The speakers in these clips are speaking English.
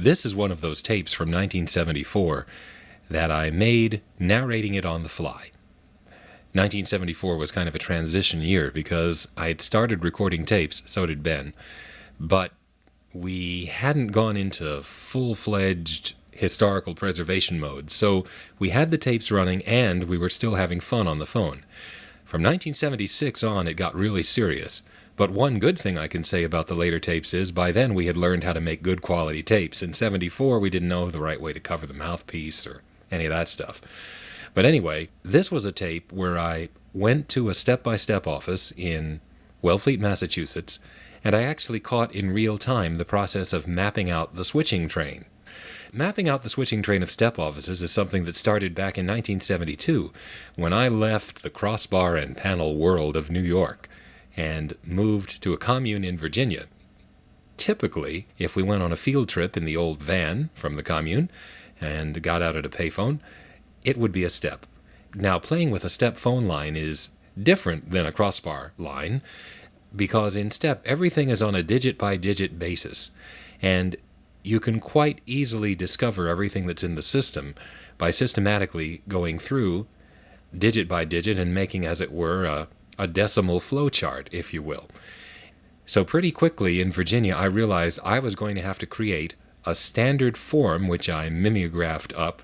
This is one of those tapes from 1974 that I made narrating it on the fly. 1974 was kind of a transition year because I had started recording tapes, so did Ben, but we hadn't gone into full-fledged historical preservation mode, so we had the tapes running and we were still having fun on the phone. From 1976 on, it got really serious. But one good thing I can say about the later tapes is by then we had learned how to make good quality tapes. In 74, we didn't know the right way to cover the mouthpiece or any of that stuff. But anyway, this was a tape where I went to a step-by-step office in Welfleet, Massachusetts, and I actually caught in real time the process of mapping out the switching train. Mapping out the switching train of step offices is something that started back in 1972, when I left the crossbar and panel world of New York and moved to a commune in Virginia. Typically, if we went on a field trip in the old van from the commune and got out at a payphone, it would be a step. Now, playing with a step phone line is different than a crossbar line, because in step, everything is on a digit-by-digit basis, and you can quite easily discover everything that's in the system by systematically going through digit by digit and making, as it were, a decimal flowchart, if you will. So pretty quickly in Virginia, I realized I was going to have to create a standard form, which I mimeographed up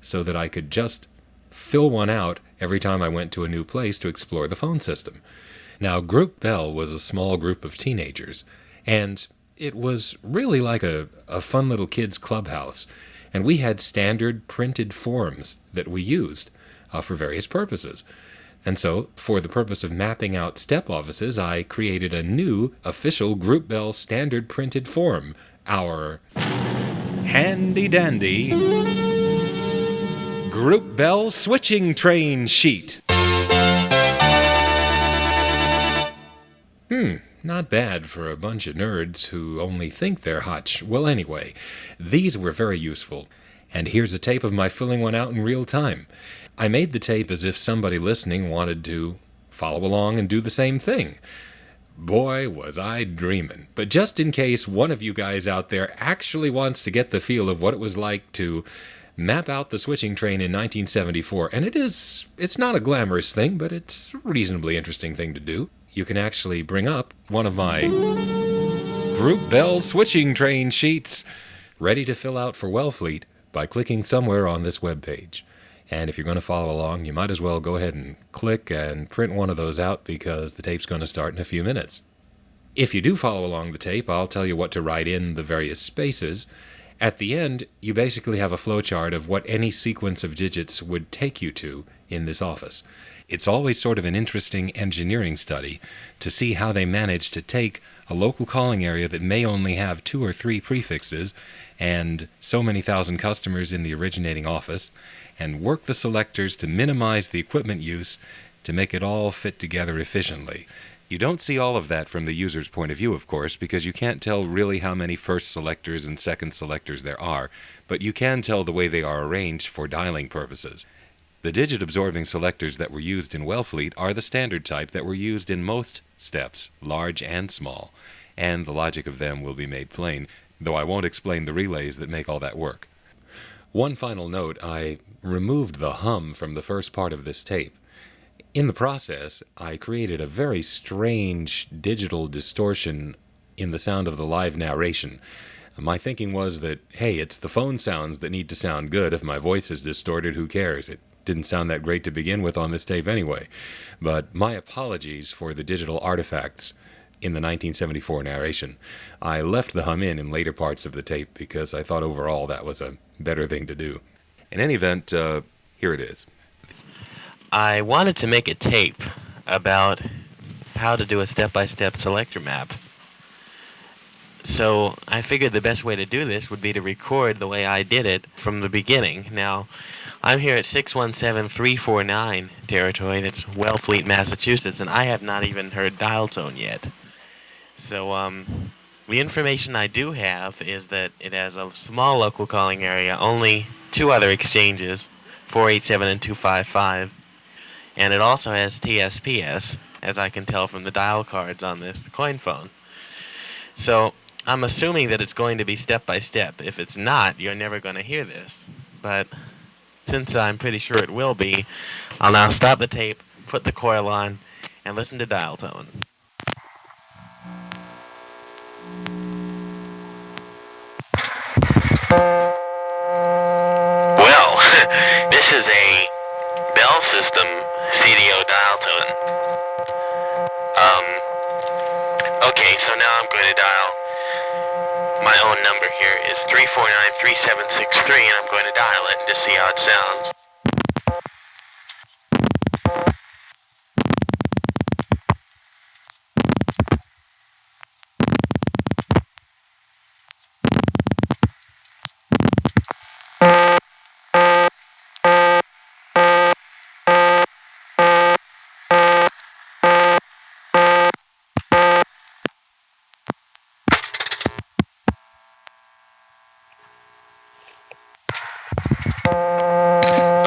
so that I could just fill one out every time I went to a new place to explore the phone system. Now, Group Bell was a small group of teenagers, and it was really like a fun little kids' clubhouse, and we had standard printed forms that we used for various purposes. And so, for the purpose of mapping out step offices, I created a new official Group Bell standard printed form, our handy-dandy Group Bell switching train sheet. Not bad for a bunch of nerds who only think they're hotch. Well, anyway, these were very useful. And here's a tape of my filling one out in real time. I made the tape as if somebody listening wanted to follow along and do the same thing. Boy, was I dreaming. But just in case one of you guys out there actually wants to get the feel of what it was like to map out the switching train in 1974, and it's not a glamorous thing, but it's a reasonably interesting thing to do, you can actually bring up one of my Group Bell switching train sheets ready to fill out for Welfleet by clicking somewhere on this webpage. And if you're going to follow along, you might as well go ahead and click and print one of those out because the tape's going to start in a few minutes. If you do follow along the tape, I'll tell you what to write in the various spaces. At the end, you basically have a flowchart of what any sequence of digits would take you to in this office. It's always sort of an interesting engineering study to see how they manage to take a local calling area that may only have 2 or 3 prefixes and so many thousand customers in the originating office and work the selectors to minimize the equipment use to make it all fit together efficiently. You don't see all of that from the user's point of view, of course, because you can't tell really how many first selectors and second selectors there are, but you can tell the way they are arranged for dialing purposes. The digit-absorbing selectors that were used in Welfleet are the standard type that were used in most steps, large and small, and the logic of them will be made plain, though I won't explain the relays that make all that work. One final note, I removed the hum from the first part of this tape. In the process, I created a very strange digital distortion in the sound of the live narration. My thinking was that, hey, it's the phone sounds that need to sound good. If my voice is distorted, who cares? It didn't sound that great to begin with on this tape anyway. But my apologies for the digital artifacts in the 1974 narration. I left the hum in later parts of the tape because I thought overall that was a better thing to do. In any event, here it is. I wanted to make a tape about how to do a step-by-step selector map. So I figured the best way to do this would be to record the way I did it from the beginning. Now, I'm here at 617349 territory. That's Welfleet, Massachusetts, and I have not even heard dial tone yet. So the information I do have is that it has a small local calling area, only 2 other exchanges, 487 and 255, and it also has TSPS, as I can tell from the dial cards on this coin phone. So I'm assuming that it's going to be step by step. If it's not, you're never going to hear this. But since I'm pretty sure it will be, I'll now stop the tape, put the coil on, and listen to dial tone. Well, this is a Bell System CDO dial tone. Okay, so now I'm going to dial my own number here is 3493763, and I'm going to dial it and just see how it sounds.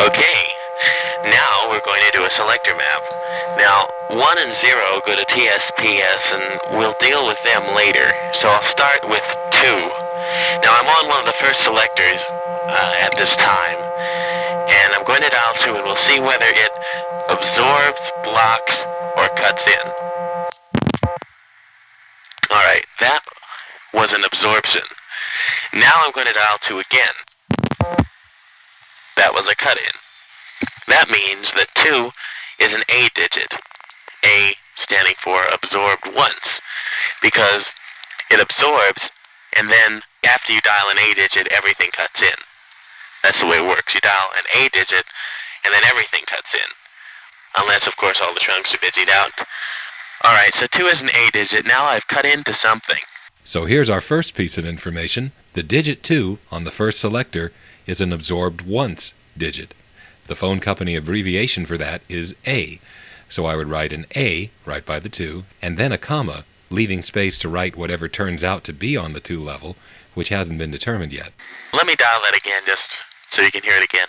Okay, now we're going to do a selector map. Now, 1 and 0 go to TSPS, and we'll deal with them later. So I'll start with 2. Now, I'm on one of the first selectors at this time, and I'm going to dial 2, and we'll see whether it absorbs, blocks, or cuts in. Alright, that was an absorption. Now I'm going to dial 2 again. That was a cut-in. That means that 2 is an A digit. A standing for absorbed once, because it absorbs, and then after you dial an A digit, everything cuts in. That's the way it works. You dial an A digit, and then everything cuts in. Unless, of course, all the trunks are bidgied out. Alright, so 2 is an A digit. Now I've cut into something. So here's our first piece of information. The digit 2 on the first selector is an absorbed once digit. The phone company abbreviation for that is A. So I would write an A right by the 2, and then a comma, leaving space to write whatever turns out to be on the 2 level, which hasn't been determined yet. Let me dial that again just so you can hear it again.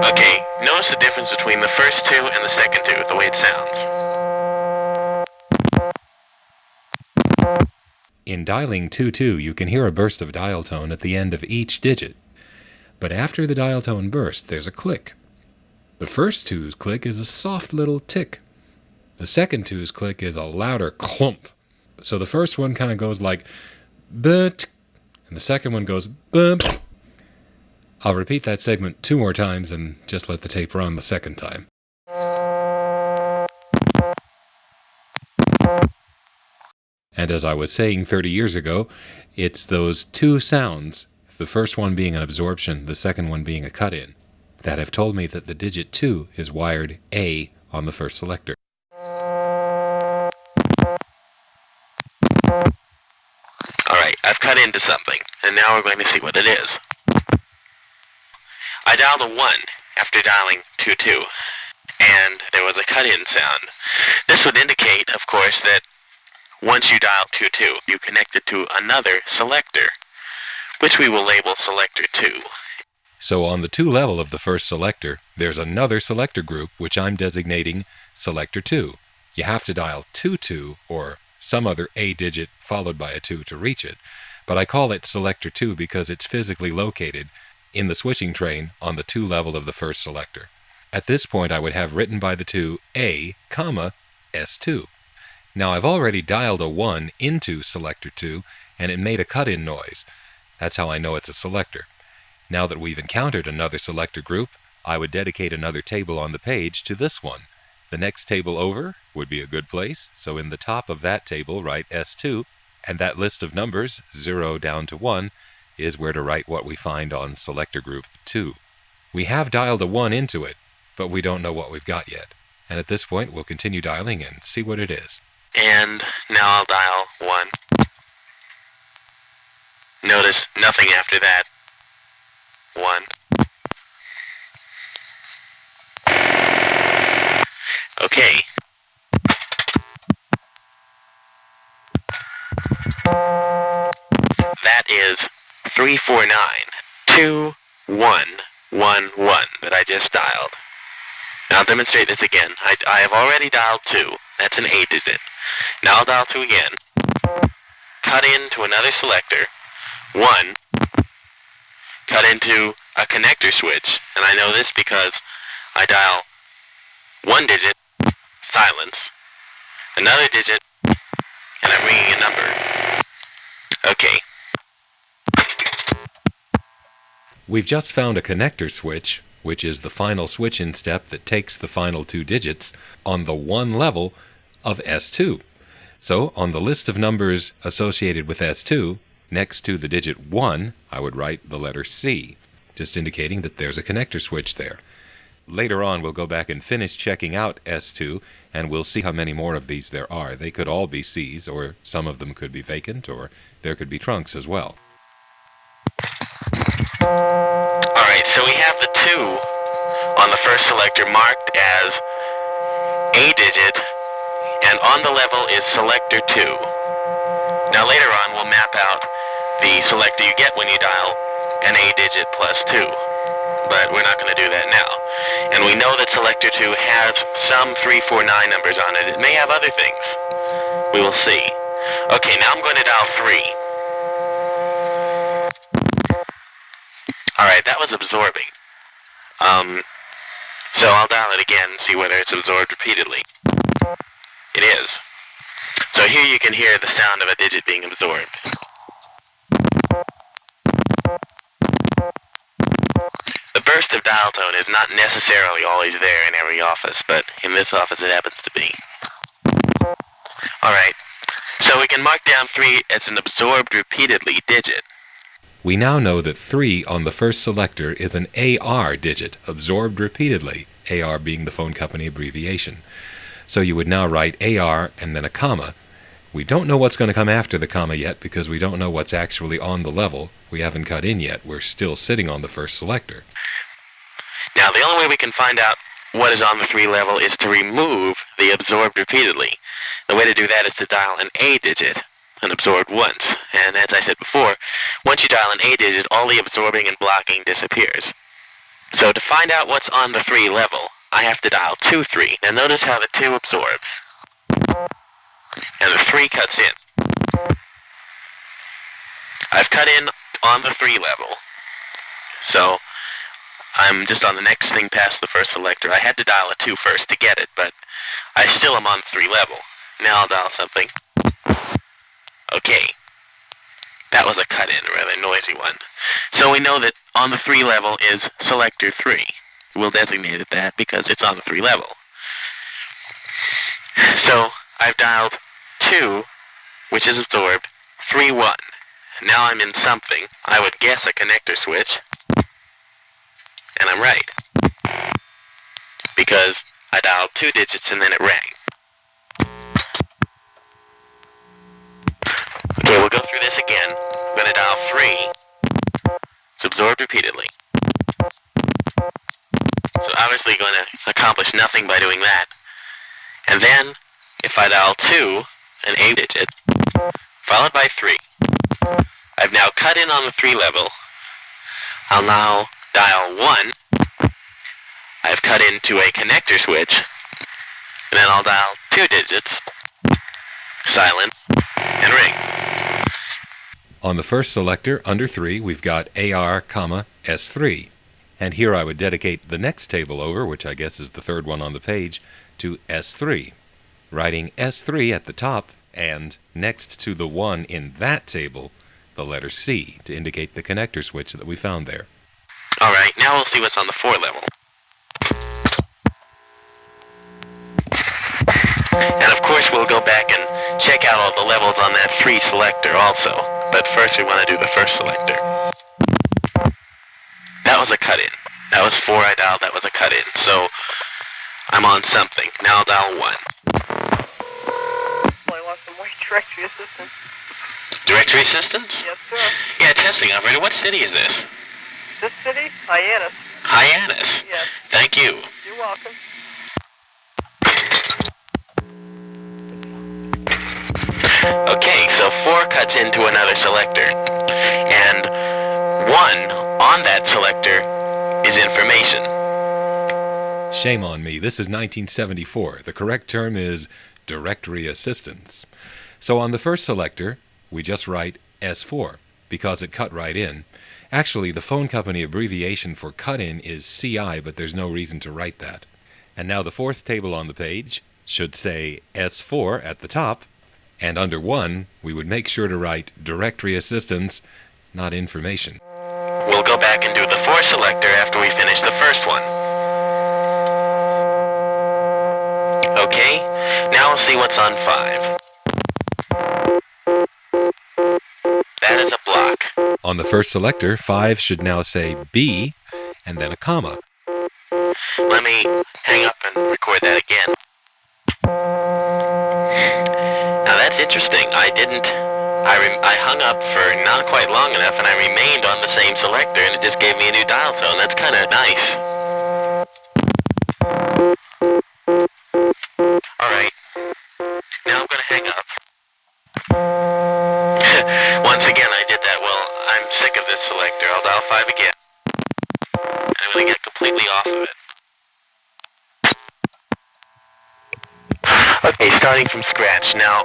Okay, notice the difference between the first 2 and the second 2, the way it sounds. In dialing 22, you can hear a burst of dial tone at the end of each digit. But after the dial tone burst, there's a click. The first 2's click is a soft little tick. The second 2's click is a louder clump. So the first one kind of goes like but, and the second one goes bump. I'll repeat that segment 2 more times and just let the tape run the second time. And as I was saying 30 years ago, it's those 2 sounds, the first one being an absorption, the second one being a cut-in, that have told me that the digit 2 is wired A on the first selector. Alright, I've cut into something, and now we're going to see what it is. I dialed a 1 after dialing 2-2, and there was a cut-in sound. This would indicate, of course, that once you dial 2-2, you connect it to another selector, which we will label selector 2. So on the 2 level of the first selector, there's another selector group which I'm designating selector 2. You have to dial 2-2 or some other A digit followed by a 2 to reach it, but I call it selector 2 because it's physically located in the switching train on the 2 level of the first selector. At this point I would have written by the 2 A, comma, S2. Now I've already dialed a 1 into selector 2 and it made a cut-in noise. That's how I know it's a selector. Now that we've encountered another selector group, I would dedicate another table on the page to this one. The next table over would be a good place, so in the top of that table write S2, and that list of numbers, 0 down to 1, is where to write what we find on selector group 2. We have dialed a 1 into it, but we don't know what we've got yet. And at this point, we'll continue dialing and see what it is. And now I'll dial 1. Notice nothing after that. 1. Okay. That is 349-2111 that I just dialed. Now I'll demonstrate this again. I have already dialed 2. That's an A digit. Now I'll dial 2 again. Cut into another selector. 1. Cut into a connector switch. And I know this because I dial 1 digit, silence, another digit, and I'm ringing a number. Okay. We've just found a connector switch, which is the final switch-in step that takes the final 2 digits on the 1 level of S2. So, on the list of numbers associated with S2, next to the digit 1, I would write the letter C, just indicating that there's a connector switch there. Later on, we'll go back and finish checking out S2, and we'll see how many more of these there are. They could all be Cs, or some of them could be vacant, or there could be trunks as well. Alright, so we have the 2 on the first selector marked as A digit, and on the level is selector 2. Now later on we'll map out the selector you get when you dial an A digit plus 2. But we're not going to do that now. And we know that selector 2 has some 349 numbers on it. It may have other things. We will see. Okay, now I'm going to dial 3. Alright, that was absorbing. So I'll dial it again and see whether it's absorbed repeatedly. It is. So here you can hear the sound of a digit being absorbed. The burst of dial tone is not necessarily always there in every office, but in this office it happens to be. Alright, so we can mark down 3 as an absorbed repeatedly digit. We now know that 3 on the first selector is an AR digit, absorbed repeatedly, AR being the phone company abbreviation. So you would now write AR and then a comma. We don't know what's going to come after the comma yet because we don't know what's actually on the level. We haven't cut in yet. We're still sitting on the first selector. Now, the only way we can find out what is on the 3 level is to remove the absorbed repeatedly. The way to do that is to dial an A digit and absorbed once. And as I said before, once you dial an A digit, all the absorbing and blocking disappears. So to find out what's on the 3 level, I have to dial 2, 3. Now notice how the 2 absorbs. And the 3 cuts in. I've cut in on the 3 level. So I'm just on the next thing past the first selector. I had to dial a 2 first to get it, but I still am on the 3 level. Now I'll dial something. Okay. That was a cut-in, a rather noisy one. So we know that on the 3 level is selector 3. We'll designate it that because it's on the 3 level. So I've dialed 2, which is absorbed, 3, 1. Now I'm in something. I would guess a connector switch. And I'm right. Because I dialed 2 digits and then it rang. Okay, we'll go through this again. I'm going to dial 3. It's absorbed repeatedly. So obviously going to accomplish nothing by doing that. And then, if I dial 2, an A digit, followed by 3, I've now cut in on the 3 level. I'll now dial 1. I've cut into a connector switch. And then I'll dial 2 digits, silence, and ring. On the first selector, under 3, we've got AR, S3. And here I would dedicate the next table over, which I guess is the third one on the page, to S3, writing S3 at the top, and next to the 1 in that table, the letter C, to indicate the connector switch that we found there. Alright, now we'll see what's on the 4 level. And of course we'll go back and check out all the levels on that 3 selector also. But first we want to do the first selector. That was a cut-in. That was 4 I dialed, that was a cut-in. So I'm on something. Now I'll dial 1. Well, I want some more directory assistance. Directory assistance? Yes, sir. Yeah, testing operator. What city is this? This city? Hyannis. Hyannis? Yes. Thank you. You're welcome. Okay, so 4 cuts into another selector. And 1 on that selector is information. Shame on me, this is 1974. The correct term is directory assistance. So on the first selector, we just write S4, because it cut right in. Actually, the phone company abbreviation for cut-in is CI, but there's no reason to write that. And now the fourth table on the page should say S4 at the top, and under 1, we would make sure to write directory assistance, not information. We'll go back and do the 4 selector after we finish the first one. Okay, now we'll see what's on 5. That is a block. On the first selector, 5 should now say B, and then a comma. Let me hang up and record that again. Now that's interesting. I hung up for not quite long enough and I remained on the same selector and it just gave me a new dial tone. That's kind of nice. Alright. Now I'm going to hang up. Once again I did that. Well, I'm sick of this selector. I'll dial 5 again. And I'm going to get completely off of it. Okay, starting from scratch. Now,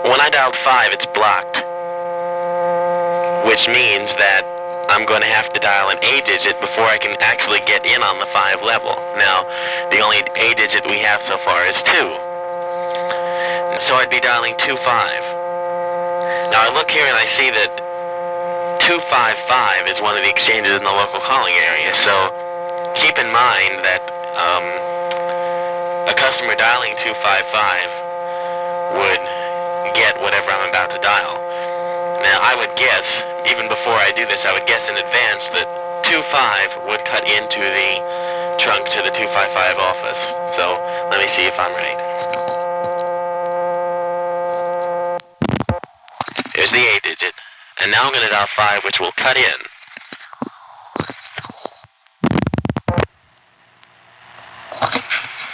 when I dialed 5, it's blocked, which means that I'm going to have to dial an A digit before I can actually get in on the 5 level. Now, the only A digit we have so far is 2. So I'd be dialing 25. Now I look here and I see that 255 is one of the exchanges in the local calling area, so keep in mind that a customer dialing 255 would get whatever I'm about to dial. Now, I would guess, even before I do this, I would guess in advance that 25 would cut into the trunk to the 255 office. So, let me see if I'm right. Here's the A digit. And now I'm going to dial 5, which will cut in.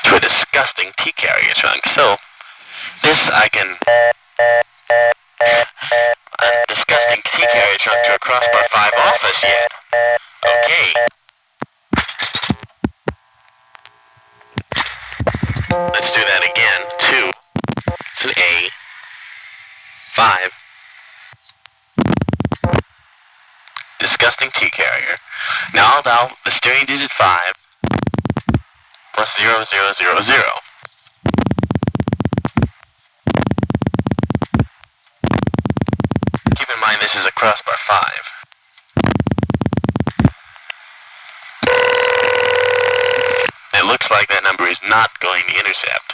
To a disgusting T-carrier trunk. So, this I can... A disgusting T-carrier trunk to a crossbar 5 office yet. Okay. Let's do that again. 2. It's an A. 5. Disgusting T-carrier. Now I'll dial the steering digit 5 plus 0000. Keep in mind this is a crossbar 5. It looks like that number is not going to intercept.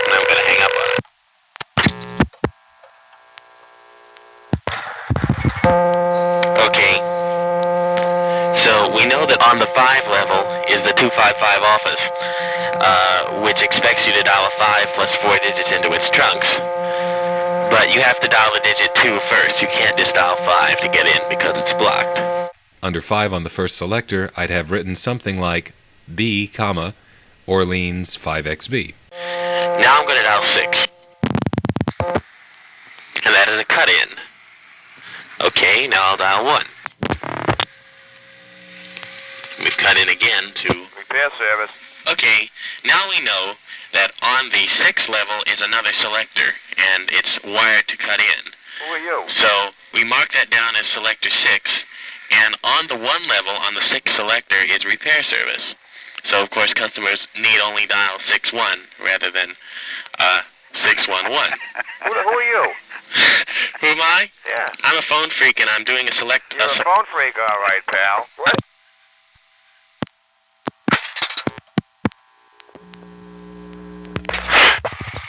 And I'm going to hang up on it. Okay. So we know that on the 5 level is the 255 office, which expects you to dial a 5 plus 4 digits into its trunks. But you have to dial the digit 2 first. You can't just dial 5 to get in because it's blocked. Under 5 on the first selector, I'd have written something like B, comma, Orleans 5XB. Now I'm going to dial 6. And that is a cut-in. Okay, now I'll dial 1. We've cut in again to... Repair service. Okay, now we know that on the 6 level is another selector, and it's wired to cut in. Who are you? So we mark that down as selector 6, and on the 1 level on the 6 selector is repair service. So of course customers need only dial 61 rather than 611. Who are you? Who am I? Yeah. I'm a phone freak and I'm doing a select... You're a phone freak, all right, pal. What?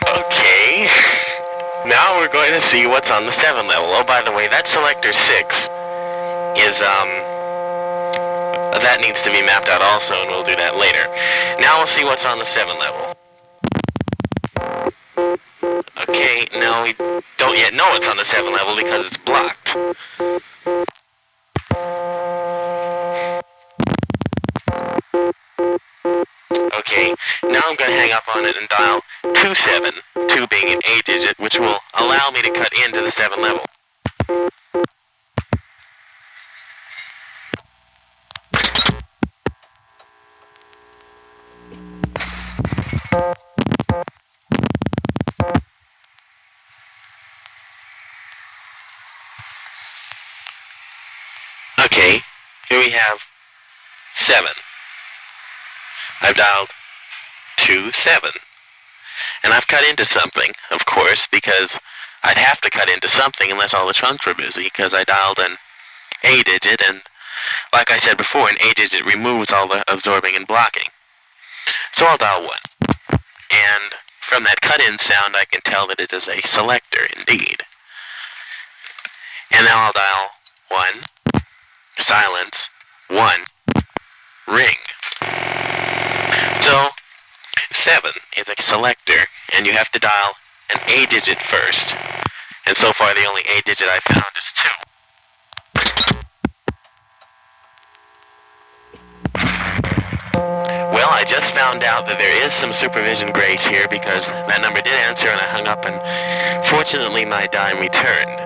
Okay. Now we're going to see what's on the 7 level. Oh, by the way, that selector 6 is, that needs to be mapped out also, and we'll do that later. Now we'll see what's on the 7 level. Okay, now we don't yet know what's on the 7 level because it's blocked. Okay, now I'm going to hang up on it and dial 27, 2 being an A digit, which will allow me to cut into the 7 level. Okay, here we have 7. I've dialed 2-7. And I've cut into something, of course, because I'd have to cut into something unless all the trunks were busy, because I dialed an A digit, and like I said before, an A digit removes all the absorbing and blocking. So I'll dial 1. And from that cut-in sound, I can tell that it is a selector indeed. And now I'll dial 1, silence, 1, ring. So 7 is a selector, and you have to dial an A digit first. And so far, the only A digit I found is 2. Well, I just found out that there is some supervision grace here because that number did answer and I hung up, and fortunately my dime returned.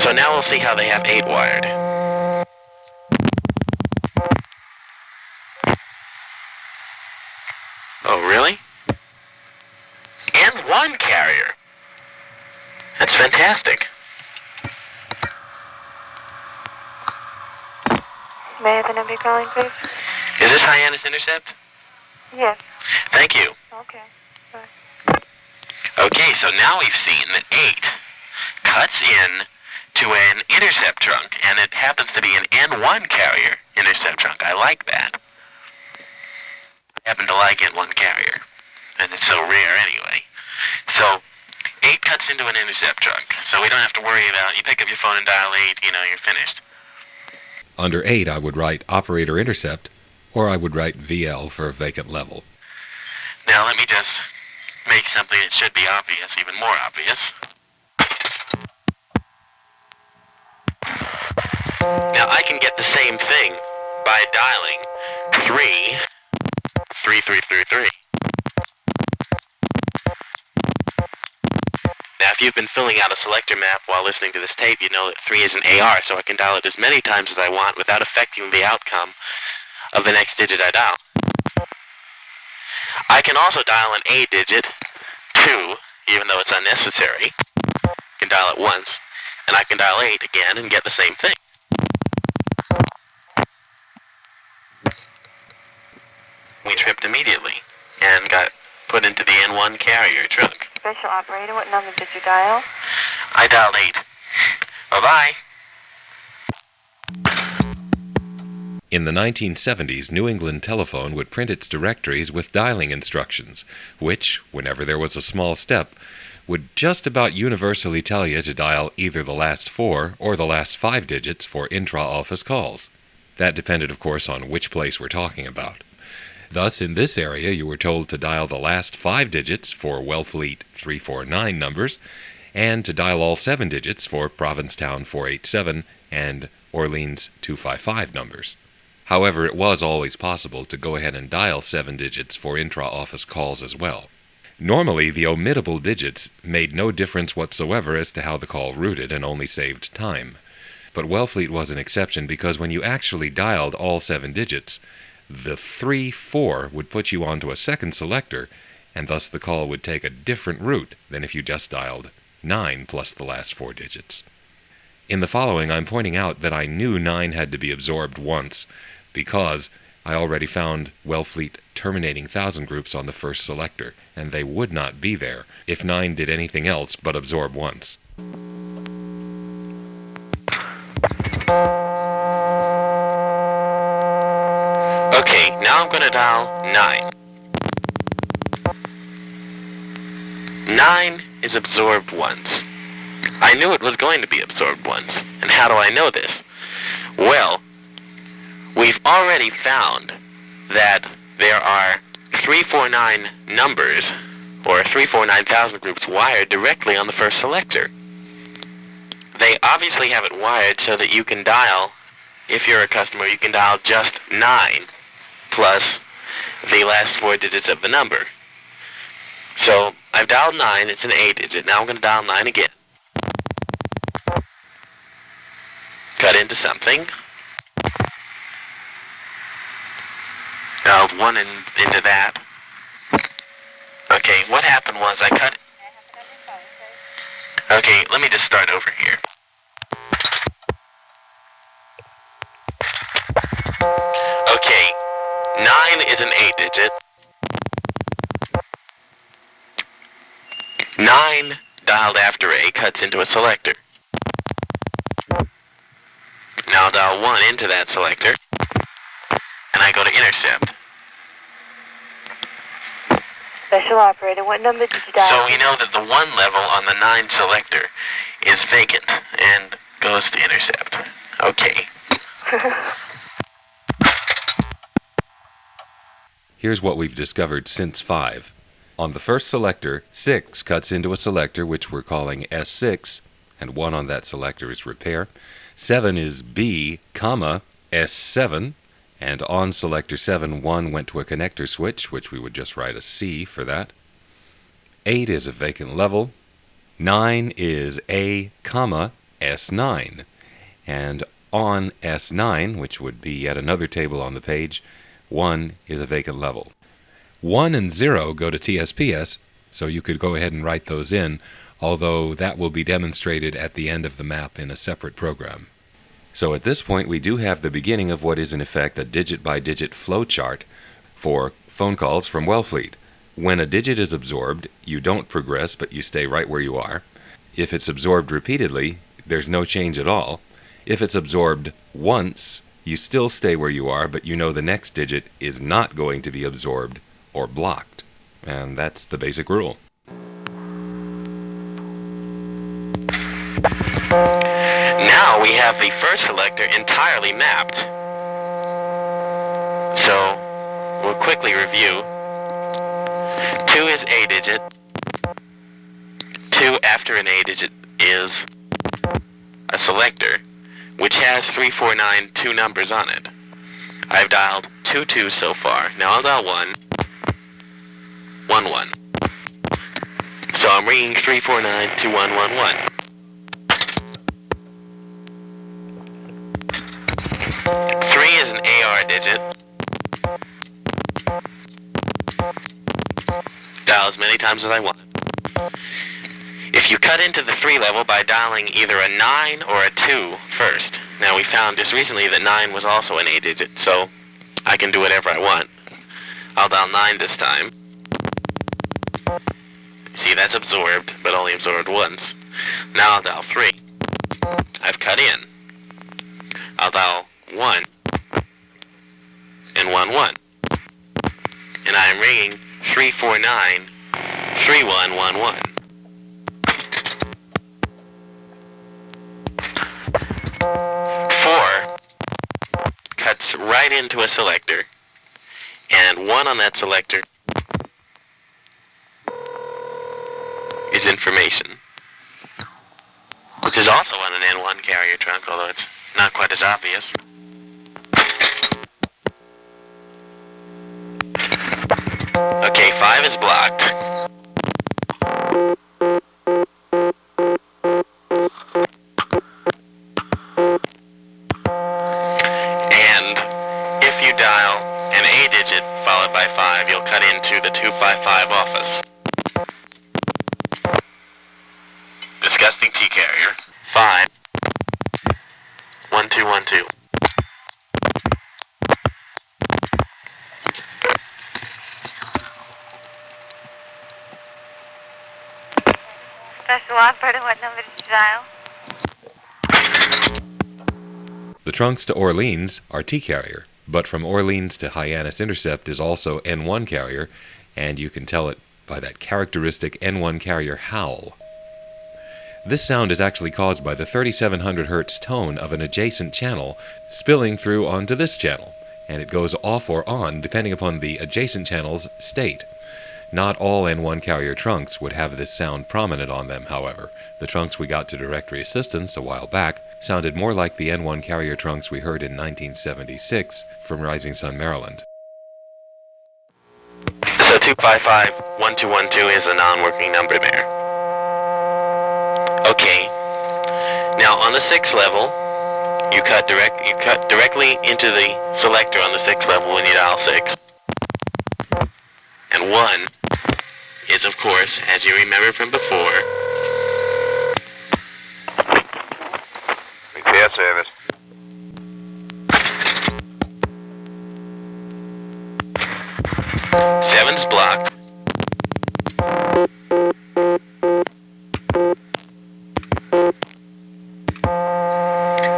So now we'll see how they have 8 wired. Oh, really? And 1 carrier. That's fantastic. May I have the number you're calling, please? Is this Hyannis Intercept? Yes. Thank you. Okay. Bye. Okay, so now we've seen that 8 cuts in to an Intercept trunk, and it happens to be an N1 carrier Intercept trunk. I like that. I happen to like N1 carrier, and it's so rare anyway. So 8 cuts into an Intercept trunk, so we don't have to worry about, you pick up your phone and dial 8, you're finished. Under 8, I would write Operator Intercept, or I would write VL for vacant level. Now let me just make something that should be obvious even more obvious. Now I can get the same thing by dialing 33333. Now if you've been filling out a selector map while listening to this tape, you know that 3 is an AR, so I can dial it as many times as I want without affecting the outcome of the next digit I dial. I can also dial an A digit, 2, even though it's unnecessary. I can dial it once, and I can dial 8 again and get the same thing. We tripped immediately and got put into the N1 carrier trunk. Special operator, what number did you dial? I dialed 8. Bye-bye. In the 1970s, New England Telephone would print its directories with dialing instructions, which, whenever there was a small step, would just about universally tell you to dial either the last 4 or the last 5 digits for intra-office calls. That depended, of course, on which place we're talking about. Thus, in this area, you were told to dial the last 5 digits for Welfleet 349 numbers, and to dial all 7 digits for Provincetown 487 and Orleans 255 numbers. However, it was always possible to go ahead and dial 7 digits for intra-office calls as well. Normally, the omittable digits made no difference whatsoever as to how the call routed and only saved time. But Welfleet was an exception because when you actually dialed all 7 digits, the 3-4 would put you onto a second selector, and thus the call would take a different route than if you just dialed 9 plus the last 4 digits. In the following, I'm pointing out that I knew 9 had to be absorbed once, because I already found Welfleet terminating thousand groups on the first selector, and they would not be there if 9 did anything else but absorb once. Okay, now I'm going to dial 9. 9 is absorbed once. I knew it was going to be absorbed once. And how do I know this? Well, we've already found that there are 349 numbers, or 349,000 groups wired directly on the first selector. They obviously have it wired so that you can dial, if you're a customer, you can dial just 9 plus the last 4 digits of the number. So I've dialed 9, it's an A digit. Now I'm going to dial 9 again. Cut into something. Dialed 1 into that. Okay, what happened was I cut... Okay, let me just start over here. 9 is an 8-digit. 9 dialed after A cuts into a selector. Now I'll dial 1 into that selector, and I go to Intercept. Special operator, what number did you dial? So we know that the 1 level on the 9 selector is vacant and goes to Intercept. Okay. Here's what we've discovered since 5. On the first selector, 6 cuts into a selector which we're calling S6, and 1 on that selector is repair. 7 is B, comma, S7, and on selector 7, 1 went to a connector switch, which we would just write a C for that. 8 is a vacant level. 9 is A, comma, S9. And on S9, which would be yet another table on the page, 1 is a vacant level. 1 and 0 go to TSPS, so you could go ahead and write those in, although that will be demonstrated at the end of the map in a separate program. So at this point we do have the beginning of what is in effect a digit-by-digit flowchart for phone calls from Welfleet. When a digit is absorbed, you don't progress, but you stay right where you are. If it's absorbed repeatedly, there's no change at all. If it's absorbed once, you still stay where you are, but you know the next digit is not going to be absorbed or blocked. And that's the basic rule. Now we have the first selector entirely mapped. So we'll quickly review. 2 is A digit. 2 after an A digit is a selector, which has 349 2 numbers on it. I've dialed 2 so far. Now I'll dial 1 1. So I'm ringing 349 2111. 3 is an AR digit. Dial as many times as I want. If you cut into the 3 level by dialing either a 9 or a 2 first. Now we found just recently that 9 was also an A digit, so I can do whatever I want. I'll dial 9 this time. See, that's absorbed, but only absorbed once. Now I'll dial 3. I've cut in. I'll dial 1 and 1. And I am ringing 349 3111. 4 cuts right into a selector, and 1 on that selector is information, which is also on an N1 carrier trunk, although it's not quite as obvious. Okay, 5 is blocked. And if you dial an A digit followed by 5, you'll cut into the 255 office. Disgusting T carrier. 5 1212. Special operator, what number did you dial? The trunks to Orleans are T carrier, but from Orleans to Hyannis Intercept is also N1 carrier, and you can tell it by that characteristic N1 carrier howl. This sound is actually caused by the 3700 Hz tone of an adjacent channel spilling through onto this channel, and it goes off or on depending upon the adjacent channel's state. Not all N1 carrier trunks would have this sound prominent on them, however. The trunks we got to directory assistance a while back sounded more like the N1 carrier trunks we heard in 1976 from Rising Sun, Maryland. So 255 1212 is a non-working number there. Okay. Now on the 6th level, you cut directly into the selector on the 6th level when you dial 6. And 1 is, of course, as you remember from before, repair service. 7's blocked.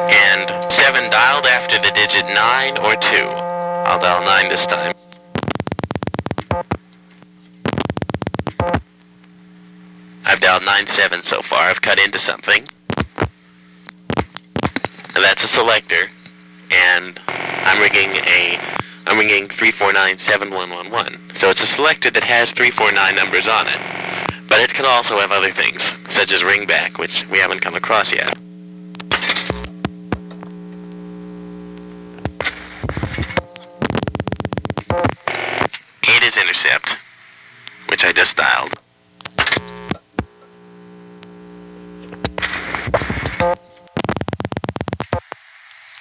And 7 dialed after the digit 9 or 2. I'll dial 9 this time. I've dialed 9-7 so far. I've cut into something. And that's a selector. And I'm ringing 349-7111. So it's a selector that has 349 numbers on it. But it can also have other things, such as ringback, which we haven't come across yet. Eight is intercept, which I just dialed.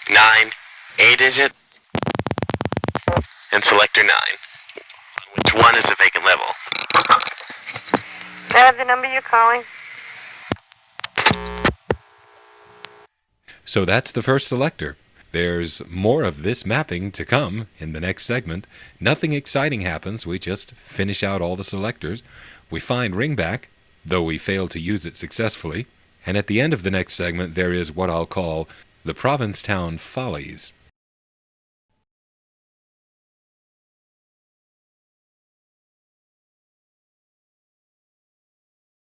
9, 8-digit, and selector 9, which 1 is a vacant level. I have the number you're calling. So that's the first selector. There's more of this mapping to come in the next segment. Nothing exciting happens. We just finish out all the selectors. We find ringback, though we fail to use it successfully. And at the end of the next segment, there is what I'll call the Provincetown Follies.